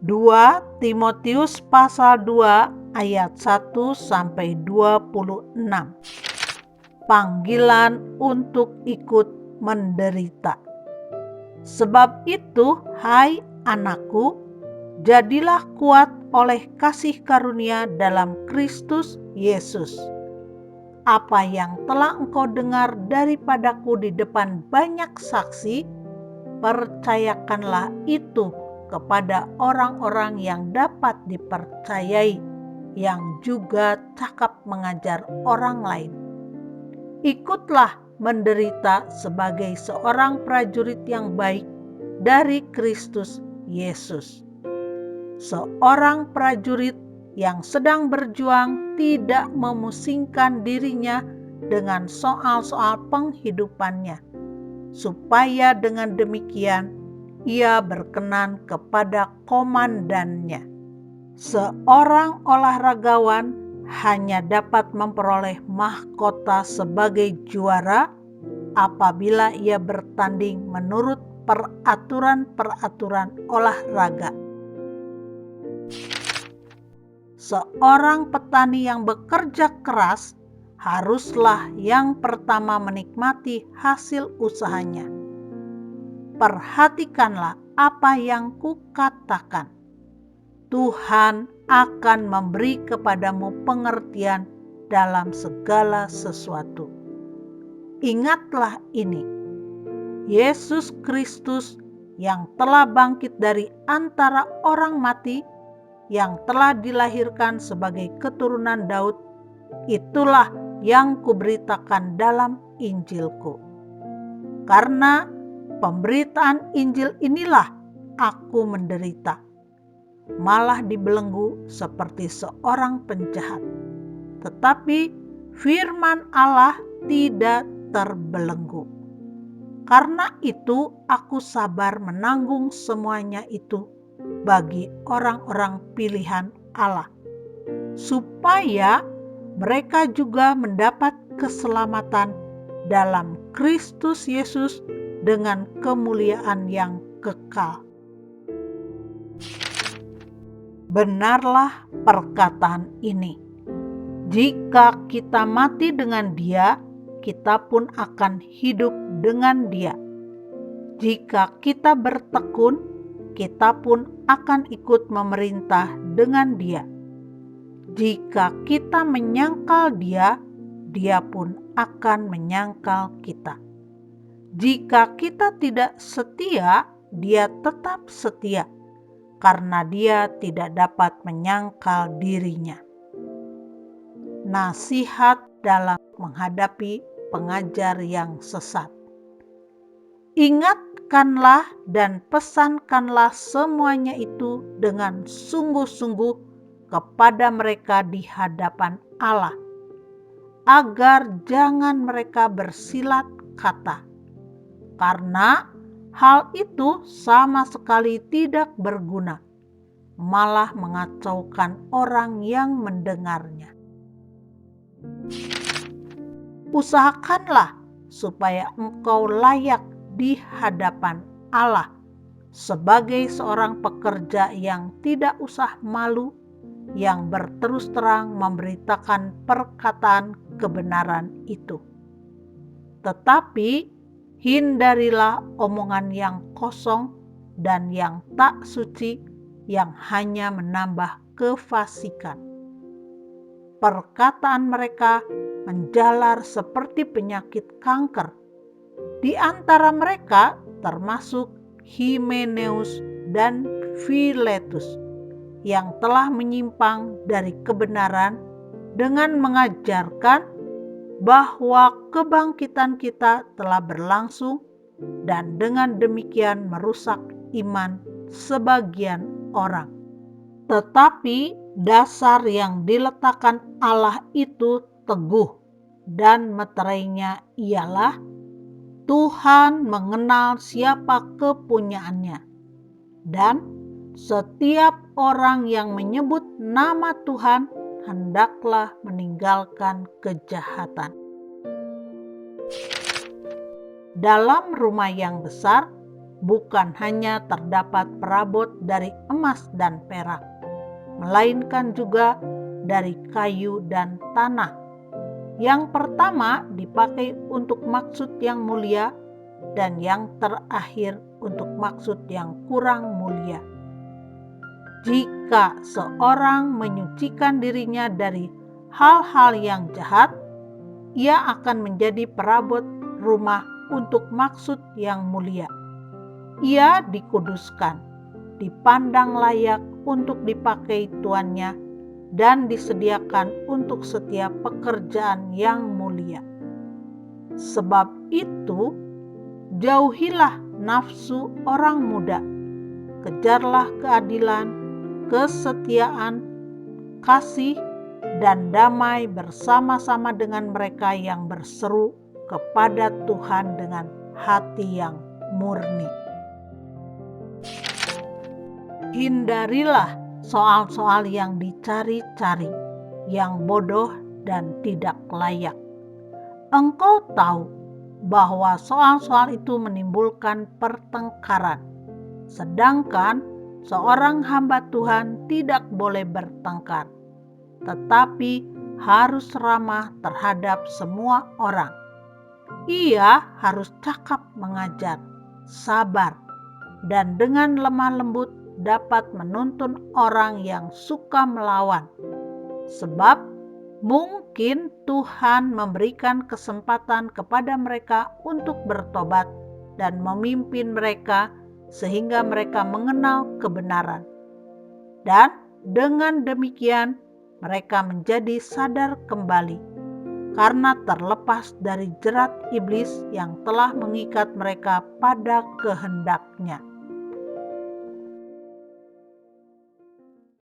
2 Timotius pasal 2 ayat 1-26. Panggilan untuk ikut menderita. Sebab itu, hai anakku, jadilah kuat oleh kasih karunia dalam Kristus Yesus. Apa yang telah engkau dengar daripadaku di depan banyak saksi, percayakanlah itu kepada orang-orang yang dapat dipercayai, yang juga cakap mengajar orang lain. Ikutlah menderita sebagai seorang prajurit yang baik dari Kristus Yesus. Seorang prajurit yang sedang berjuang tidak memusingkan dirinya dengan soal-soal penghidupannya, supaya dengan demikian ia berkenan kepada komandannya. Seorang olahragawan hanya dapat memperoleh mahkota sebagai juara apabila ia bertanding menurut peraturan-peraturan olahraga. Seorang petani yang bekerja keras haruslah yang pertama menikmati hasil usahanya. Perhatikanlah apa yang kukatakan. Tuhan akan memberi kepadamu pengertian dalam segala sesuatu. Ingatlah ini, Yesus Kristus yang telah bangkit dari antara orang mati, yang telah dilahirkan sebagai keturunan Daud, itulah yang kuberitakan dalam Injilku. Karena pemberitaan Injil inilah aku menderita, malah dibelenggu seperti seorang penjahat. Tetapi firman Allah tidak terbelenggu. Karena itu aku sabar menanggung semuanya itu bagi orang-orang pilihan Allah, supaya mereka juga mendapat keselamatan dalam Kristus Yesus dengan kemuliaan yang kekal. Benarlah perkataan ini. Jika kita mati dengan Dia, kita pun akan hidup dengan Dia. Jika kita bertekun, kita pun akan ikut memerintah dengan Dia. Jika kita menyangkal Dia, Dia pun akan menyangkal kita. Jika kita tidak setia, Dia tetap setia, karena Dia tidak dapat menyangkal dirinya. Nasihat dalam menghadapi pengajar yang sesat. Ingatkanlah dan pesankanlah semuanya itu dengan sungguh-sungguh kepada mereka di hadapan Allah, agar jangan mereka bersilat kata, karena hal itu sama sekali tidak berguna, malah mengacaukan orang yang mendengarnya. Usahakanlah supaya engkau layak di hadapan Allah sebagai seorang pekerja yang tidak usah malu, yang berterus terang memberitakan perkataan kebenaran itu. Tetapi hindarilah omongan yang kosong dan yang tak suci, yang hanya menambah kefasikan. Perkataan mereka menjalar seperti penyakit kanker. Di antara mereka termasuk Himeneus dan Filetus, yang telah menyimpang dari kebenaran dengan mengajarkan bahwa kebangkitan kita telah berlangsung, dan dengan demikian merusak iman sebagian orang. Tetapi dasar yang diletakkan Allah itu teguh, dan meterainya ialah Tuhan mengenal siapa kepunyaannya, dan setiap orang yang menyebut nama Tuhan hendaklah meninggalkan kejahatan. Dalam rumah yang besar bukan hanya terdapat perabot dari emas dan perak, melainkan juga dari kayu dan tanah. Yang pertama dipakai untuk maksud yang mulia, dan yang terakhir untuk maksud yang kurang mulia. Jika seorang menyucikan dirinya dari hal-hal yang jahat, ia akan menjadi perabot rumah untuk maksud yang mulia. Ia dikuduskan, dipandang layak untuk dipakai tuannya, dan disediakan untuk setiap pekerjaan yang mulia. Sebab itu, jauhilah nafsu orang muda, kejarlah keadilan, kesetiaan, kasih, dan damai bersama-sama dengan mereka yang berseru kepada Tuhan dengan hati yang murni. Hindarilah soal-soal yang dicari-cari, yang bodoh dan tidak layak. Engkau tahu bahwa soal-soal itu menimbulkan pertengkaran, sedangkan seorang hamba Tuhan tidak boleh bertengkar, tetapi harus ramah terhadap semua orang. Ia harus cakap mengajar, sabar, dan dengan lemah lembut dapat menuntun orang yang suka melawan. Sebab mungkin Tuhan memberikan kesempatan kepada mereka untuk bertobat dan memimpin mereka sehingga mereka mengenal kebenaran. Dan dengan demikian mereka menjadi sadar kembali karena terlepas dari jerat iblis yang telah mengikat mereka pada kehendaknya.